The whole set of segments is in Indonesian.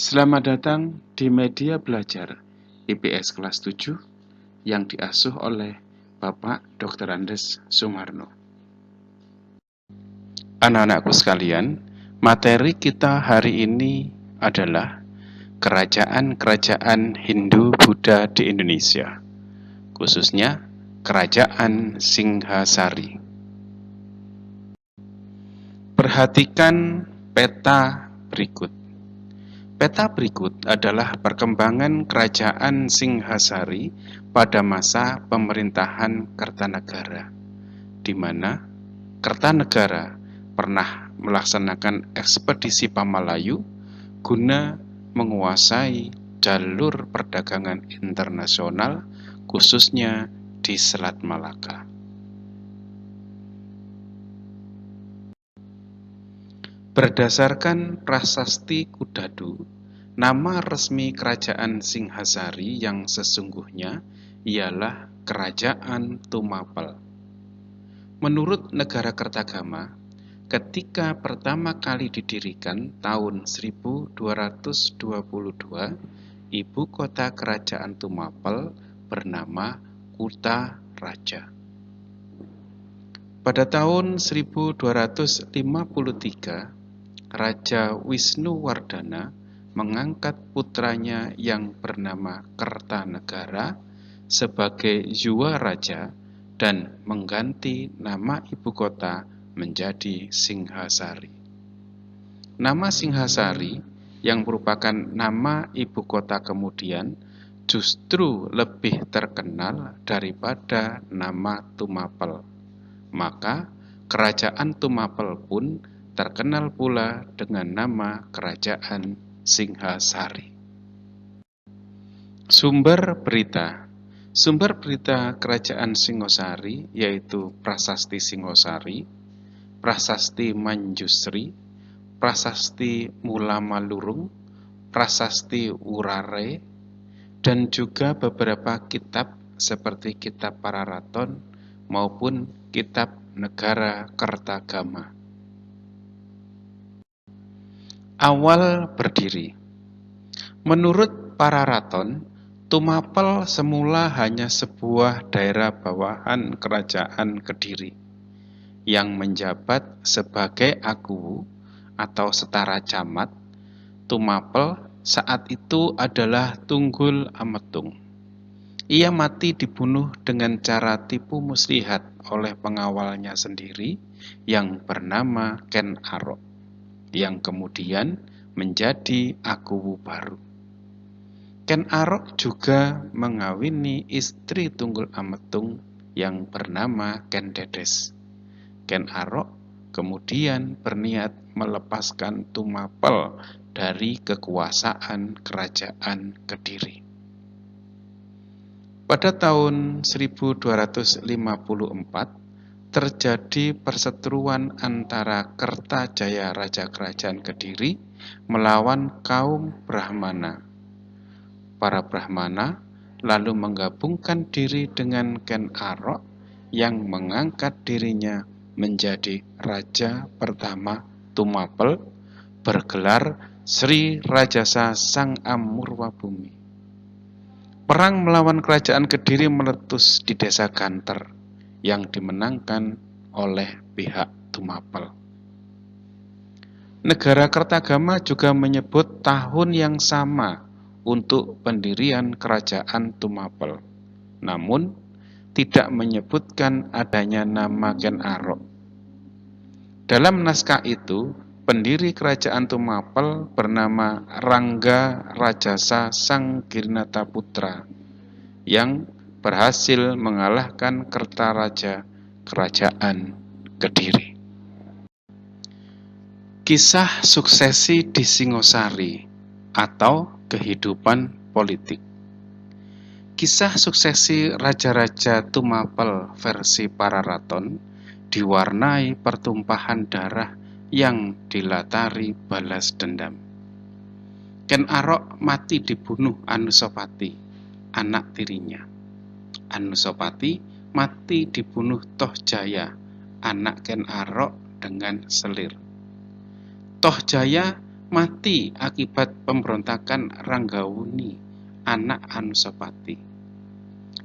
Selamat datang di Media Belajar IPS kelas 7 yang diasuh oleh Bapak Dr. Andes Sumarno. Anak-anakku sekalian, materi kita hari ini adalah kerajaan-kerajaan Hindu-Buddha di Indonesia, khususnya Kerajaan Singhasari. Perhatikan peta berikut. Peta berikut adalah perkembangan Kerajaan Singhasari pada masa pemerintahan Kertanegara, di mana Kertanegara pernah melaksanakan ekspedisi Pamalayu guna menguasai jalur perdagangan internasional, khususnya di Selat Malaka. Berdasarkan Prasasti Kudadu, nama resmi Kerajaan Singhasari yang sesungguhnya ialah Kerajaan Tumapel. Menurut negara Kertagama, ketika pertama kali didirikan tahun 1222, ibu kota Kerajaan Tumapel bernama Kuta Raja. Pada tahun 1253, Raja Wisnuwardana mengangkat putranya yang bernama Kertanegara sebagai Yuwaraja dan mengganti nama ibu kota menjadi Singhasari. Nama Singhasari yang merupakan nama ibu kota kemudian justru lebih terkenal daripada nama Tumapel. Maka Kerajaan Tumapel pun terkenal pula dengan nama Kerajaan Singhasari. Sumber berita Kerajaan Singhasari yaitu Prasasti Singhasari, Prasasti Manjusri, Prasasti Mulamalurung, Prasasti Urare, dan juga beberapa kitab seperti Kitab Pararaton maupun Kitab Negara Kertagama. Awal berdiri. Menurut Pararaton, Tumapel semula hanya sebuah daerah bawahan Kerajaan Kediri yang menjabat sebagai akuwu atau setara camat. Tumapel saat itu adalah Tunggul Ametung. Ia mati dibunuh dengan cara tipu muslihat oleh pengawalnya sendiri yang bernama Ken Arok, yang kemudian menjadi akuwu baru. Ken Arok juga mengawini istri Tunggul Ametung yang bernama Ken Dedes. Ken Arok kemudian berniat melepaskan Tumapel dari kekuasaan Kerajaan Kediri. Pada tahun 1254, terjadi perseteruan antara Kertajaya Raja Kerajaan Kediri melawan kaum Brahmana. Para Brahmana lalu menggabungkan diri dengan Ken Arok yang mengangkat dirinya menjadi Raja pertama Tumapel bergelar Sri Rajasa Sang Amurwabumi. Perang melawan Kerajaan Kediri meletus di desa Ganter yang dimenangkan oleh pihak Tumapel. Negara Kertagama juga menyebut tahun yang sama untuk pendirian Kerajaan Tumapel, namun tidak menyebutkan adanya nama Ken Arok. Dalam naskah itu, pendiri Kerajaan Tumapel bernama Rangga Rajasa Sang Girnata Putra yang berhasil mengalahkan Kertaraja Kerajaan Kediri. Kisah suksesi di Singhasari atau kehidupan politik. Kisah suksesi Raja-Raja Tumapel versi Pararaton diwarnai pertumpahan darah yang dilatari balas dendam. Ken Arok mati dibunuh Anusapati, anak tirinya. Anusapati mati dibunuh Tohjaya, anak Ken Arok dengan selir. Tohjaya mati akibat pemberontakan Ranggawuni, anak Anusapati.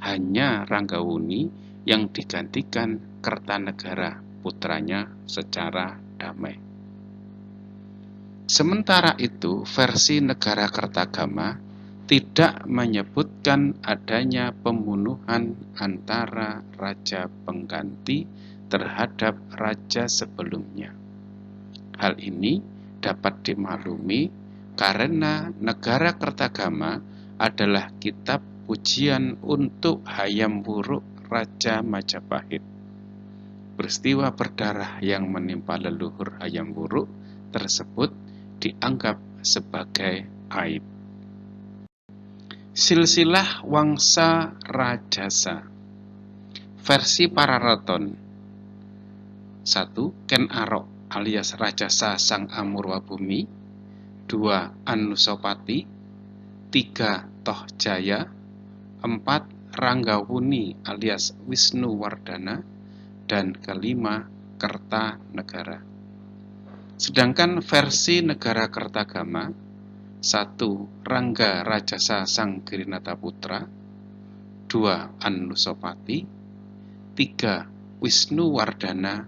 Hanya Ranggawuni yang digantikan Kertanegara, putranya, secara damai. Sementara itu, versi Negara Kertagama tidak menyebutkan adanya pembunuhan antara raja pengganti terhadap raja sebelumnya. Hal ini dapat dimaklumi karena Negara Kertagama adalah kitab pujian untuk Hayam Wuruk Raja Majapahit. Peristiwa berdarah yang menimpa leluhur Hayam Wuruk tersebut dianggap sebagai aib. Silsilah Wangsa Rajasa. Versi Pararaton. 1. Ken Arok alias Rajasa Sang Amurwabumi. 2. Anusapati. 3. Toh Jaya. 4. Ranggawuni alias Wisnuwardana. Dan kelima, Kertanegara. Sedangkan versi Negara Kertagama, 1. Rangga Rajasa Sang Girinata Putra. 2. Anusapati. 3. Wisnuwardana.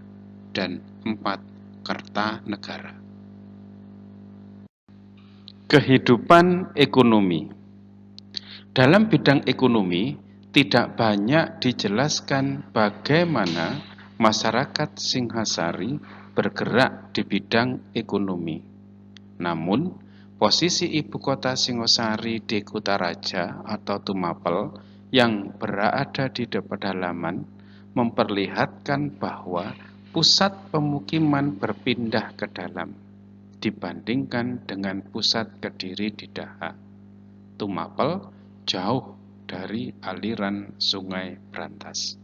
Dan 4. Kertanegara. Kehidupan ekonomi. Dalam bidang ekonomi, tidak banyak dijelaskan bagaimana masyarakat Singhasari bergerak di bidang ekonomi. Namun, posisi ibu kota Singhasari di Kutaraja atau Tumapel yang berada di pedalaman memperlihatkan bahwa pusat pemukiman berpindah ke dalam dibandingkan dengan pusat Kediri di Daha. Tumapel jauh dari aliran Sungai Brantas.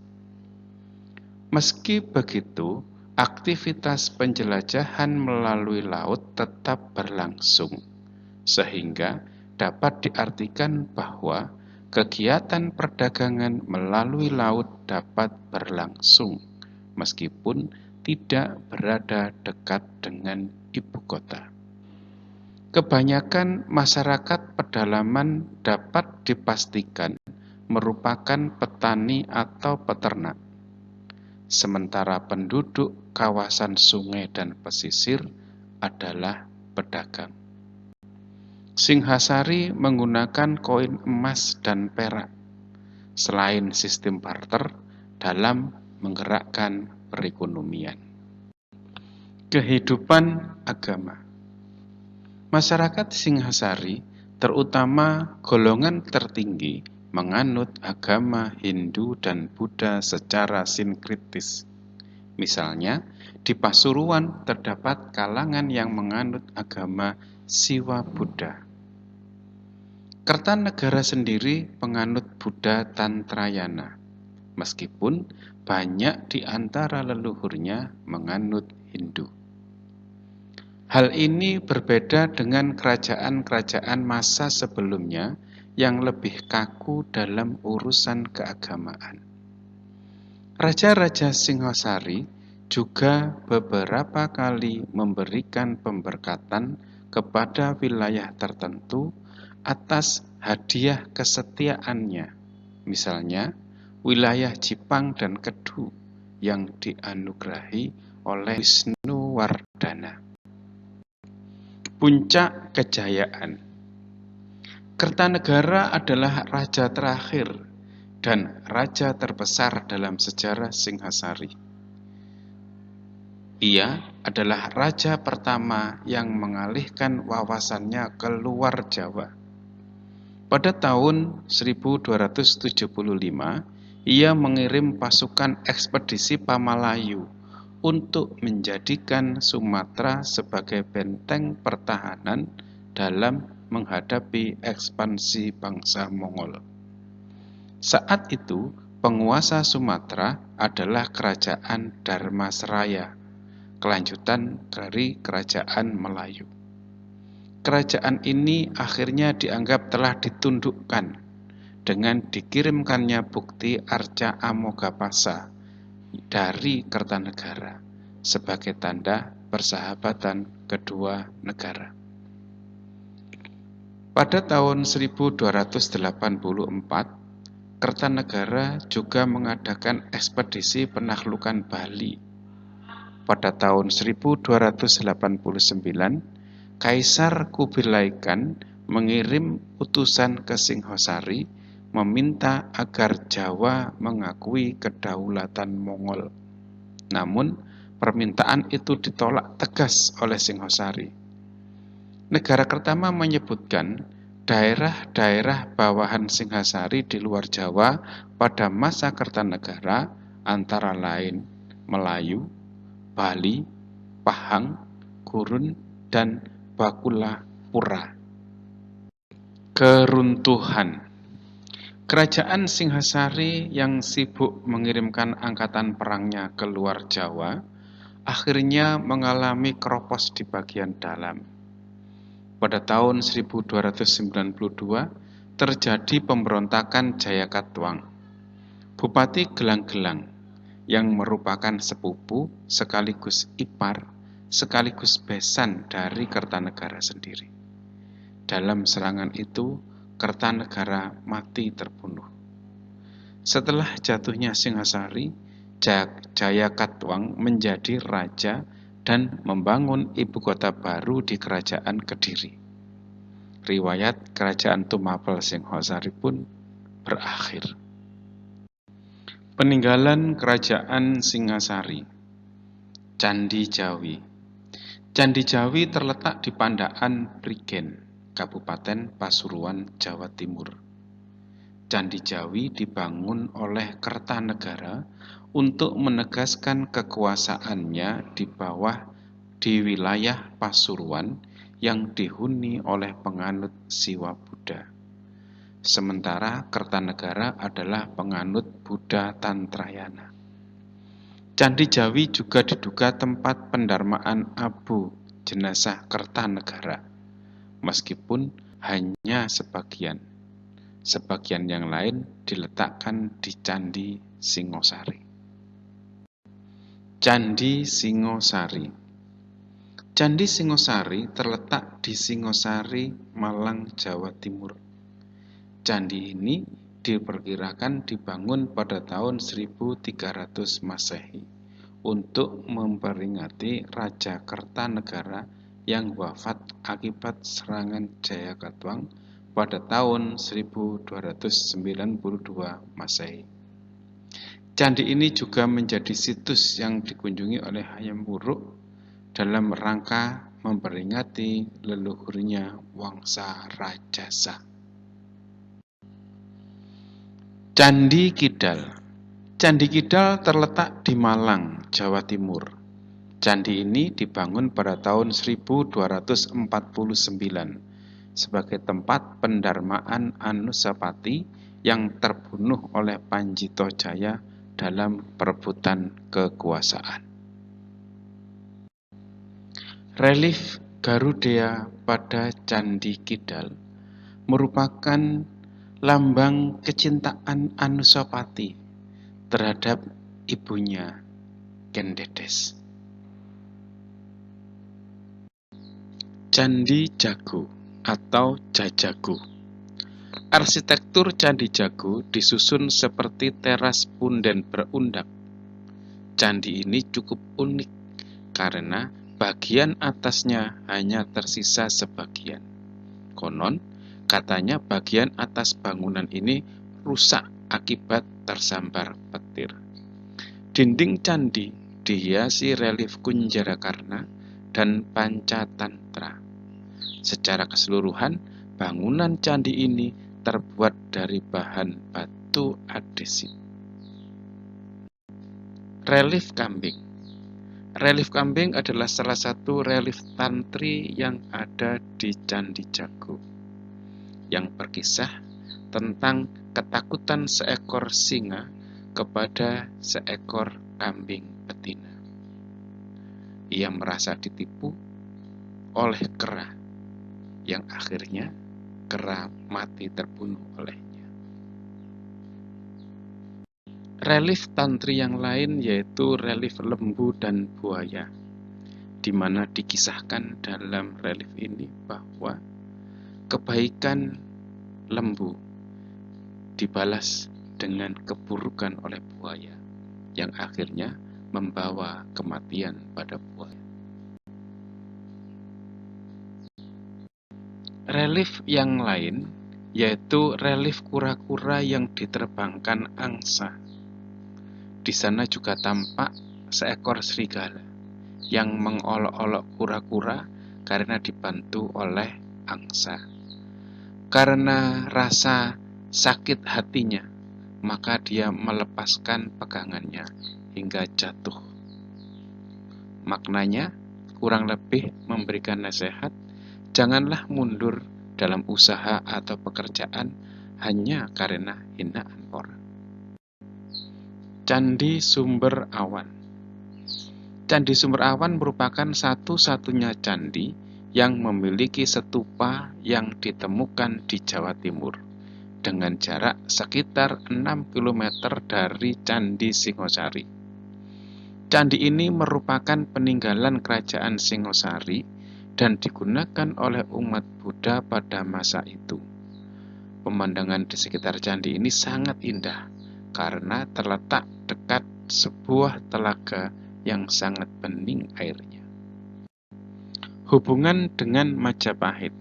Meski begitu, aktivitas penjelajahan melalui laut tetap berlangsung, sehingga dapat diartikan bahwa kegiatan perdagangan melalui laut dapat berlangsung, meskipun tidak berada dekat dengan ibu kota. Kebanyakan masyarakat pedalaman dapat dipastikan merupakan petani atau peternak, sementara penduduk kawasan sungai dan pesisir adalah pedagang. Singhasari menggunakan koin emas dan perak, selain sistem barter dalam menggerakkan perekonomian. Kehidupan agama. Masyarakat Singhasari, terutama golongan tertinggi, menganut agama Hindu dan Buddha secara sinkritis. Misalnya, di Pasuruan terdapat kalangan yang menganut agama Siwa Buddha. Kertanegara sendiri penganut Buddha Tantrayana, meskipun banyak di antara leluhurnya menganut Hindu. Hal ini berbeda dengan kerajaan-kerajaan masa sebelumnya yang lebih kaku dalam urusan keagamaan. Raja-raja Singhasari juga beberapa kali memberikan pemberkatan kepada wilayah tertentu atas hadiah kesetiaannya, misalnya wilayah Jipang dan Kedu yang dianugerahi oleh Wisnuwardana. Puncak kejayaan. Kertanegara adalah raja terakhir dan raja terbesar dalam sejarah Singhasari. Ia adalah raja pertama yang mengalihkan wawasannya ke luar Jawa. Pada tahun 1275, ia mengirim pasukan ekspedisi Pamalayu untuk menjadikan Sumatera sebagai benteng pertahanan dalam menghadapi ekspansi bangsa Mongol. Saat itu, penguasa Sumatera adalah Kerajaan Dharmasraya, kelanjutan dari Kerajaan Melayu. Kerajaan ini akhirnya dianggap telah ditundukkan dengan dikirimkannya bukti Arca Amogapasa dari Kertanegara sebagai tanda persahabatan kedua negara. Pada tahun 1284, Kertanegara juga mengadakan ekspedisi penaklukan Bali. Pada tahun 1289, Kaisar Kubilai Khan mengirim utusan ke Singhasari meminta agar Jawa mengakui kedaulatan Mongol. Namun, permintaan itu ditolak tegas oleh Singhasari. Negara Pertama menyebutkan daerah-daerah bawahan Singhasari di luar Jawa pada masa Kertanegara antara lain Melayu, Bali, Pahang, Gurun, dan Bakulapura. Keruntuhan. Kerajaan Singhasari yang sibuk mengirimkan angkatan perangnya ke luar Jawa akhirnya mengalami keropos di bagian dalam. Pada tahun 1292 terjadi pemberontakan Jayakatwang. Bupati Gelang-Gelang yang merupakan sepupu sekaligus ipar sekaligus besan dari Kertanegara sendiri. Dalam serangan itu, Kertanegara mati terbunuh. Setelah jatuhnya Singhasari, Jayakatwang menjadi raja dan membangun ibu kota baru di kerajaan Kediri. Riwayat kerajaan Tumapel Singhasari pun berakhir. Peninggalan kerajaan Singhasari. Candi Jawi. Candi Jawi terletak di Pandaan Prigen, Kabupaten Pasuruan, Jawa Timur. Candi Jawi dibangun oleh Kertanegara untuk menegaskan kekuasaannya di wilayah Pasuruan yang dihuni oleh penganut Siwa Buddha. Sementara Kertanegara adalah penganut Buddha Tantrayana. Candi Jawi juga diduga tempat pendarmaan abu jenazah Kertanegara, meskipun hanya sebagian. Sebagian yang lain diletakkan di Candi Singosari. Candi Singosari. Candi Singosari terletak di Singosari, Malang, Jawa Timur. Candi ini diperkirakan dibangun pada tahun 1300 Masehi untuk memperingati Raja Kertanegara yang wafat akibat serangan Jayakatwang pada tahun 1292 Masehi. Candi ini juga menjadi situs yang dikunjungi oleh Hayam Wuruk dalam rangka memperingati leluhurnya Wangsa Rajasa. Candi Kidal. Candi Kidal terletak di Malang, Jawa Timur. Candi ini dibangun pada tahun 1249 sebagai tempat pendarmaan Anusapati yang terbunuh oleh Panjito Jaya dalam perebutan kekuasaan. Relief Garuda pada Candi Kidal merupakan lambang kecintaan Anusapati terhadap ibunya Kendedes. Candi Jago atau Jajago. Arsitektur Candi Jago disusun seperti teras punden berundak. Candi ini cukup unik karena bagian atasnya hanya tersisa sebagian. Konon, katanya bagian atas bangunan ini rusak akibat tersambar petir. Dinding candi dihiasi relief Kunjarakarna dan Pancatantra. Secara keseluruhan, bangunan candi ini terbuat dari bahan batu adesit. Relief kambing. Relief kambing adalah salah satu relief tantri yang ada di Candi Jago, yang berkisah tentang ketakutan seekor singa kepada seekor kambing betina. Ia merasa ditipu oleh kera, yang akhirnya kera mati terbunuh olehnya. Relief tantri yang lain yaitu relief lembu dan buaya, di mana dikisahkan dalam relief ini bahwa kebaikan lembu dibalas dengan keburukan oleh buaya, yang akhirnya membawa kematian pada buaya. Relief yang lain yaitu relief kura-kura yang diterbangkan angsa. Di sana juga tampak seekor serigala yang mengolok-olok kura-kura karena dibantu oleh angsa. Karena rasa sakit hatinya, maka dia melepaskan pegangannya hingga jatuh. Maknanya kurang lebih memberikan nasihat, janganlah mundur dalam usaha atau pekerjaan hanya karena hinaan orang. Candi Sumber Awan. Candi Sumber Awan merupakan satu-satunya candi yang memiliki stupa yang ditemukan di Jawa Timur dengan jarak sekitar 6 km dari Candi Singosari. Candi ini merupakan peninggalan kerajaan Singosari dan digunakan oleh umat Buddha pada masa itu. Pemandangan di sekitar candi ini sangat indah karena terletak dekat sebuah telaga yang sangat bening airnya. Hubungan dengan Majapahit.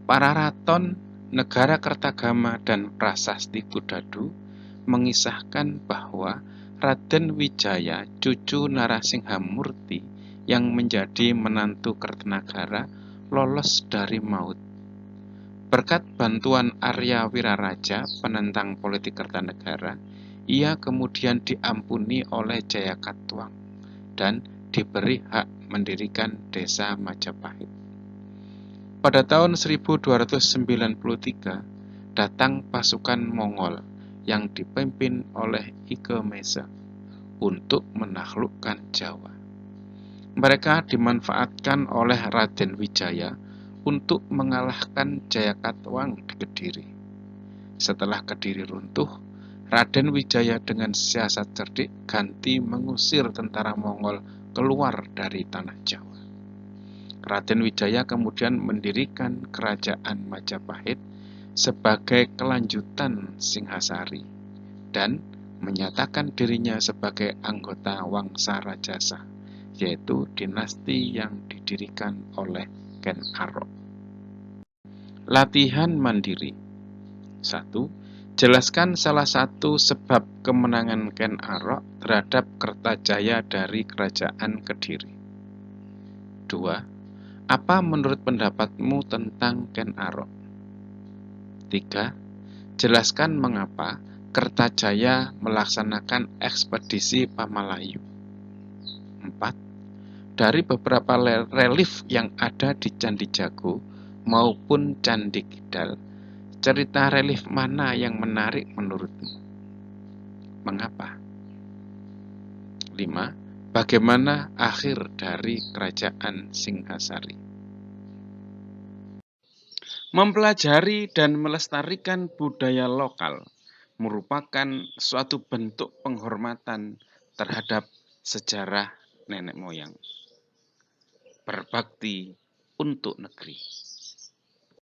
Para raton, negara Kertagama, dan prasasti Kudadu mengisahkan bahwa Raden Wijaya, cucu Narasinghamurti yang menjadi menantu Kertanagara, lolos dari maut. Berkat bantuan Arya Wiraraja, penentang politik Kertanegara, ia kemudian diampuni oleh Jayakatwang dan diberi hak mendirikan desa Majapahit. Pada tahun 1293, datang pasukan Mongol yang dipimpin oleh Ike Mesa untuk menaklukkan Jawa. Mereka dimanfaatkan oleh Raden Wijaya untuk mengalahkan Jayakatwang di Kediri. Setelah Kediri runtuh, Raden Wijaya dengan siasat cerdik ganti mengusir tentara Mongol keluar dari tanah Jawa. Raden Wijaya kemudian mendirikan kerajaan Majapahit sebagai kelanjutan Singhasari dan menyatakan dirinya sebagai anggota Wangsa Rajasa, yaitu dinasti yang didirikan oleh Ken Arok. Latihan mandiri. 1. Jelaskan salah satu sebab kemenangan Ken Arok terhadap Kertajaya dari Kerajaan Kediri. 2. Apa menurut pendapatmu tentang Ken Arok? 3. Jelaskan mengapa Kertajaya melaksanakan ekspedisi Pamalayu. 4. Dari beberapa relief yang ada di Candi Jago maupun Candi Kidal, cerita relief mana yang menarik menurutmu? Mengapa? 5. Bagaimana akhir dari kerajaan Singhasari? Mempelajari dan melestarikan budaya lokal merupakan suatu bentuk penghormatan terhadap sejarah nenek moyang. Berbakti untuk negeri.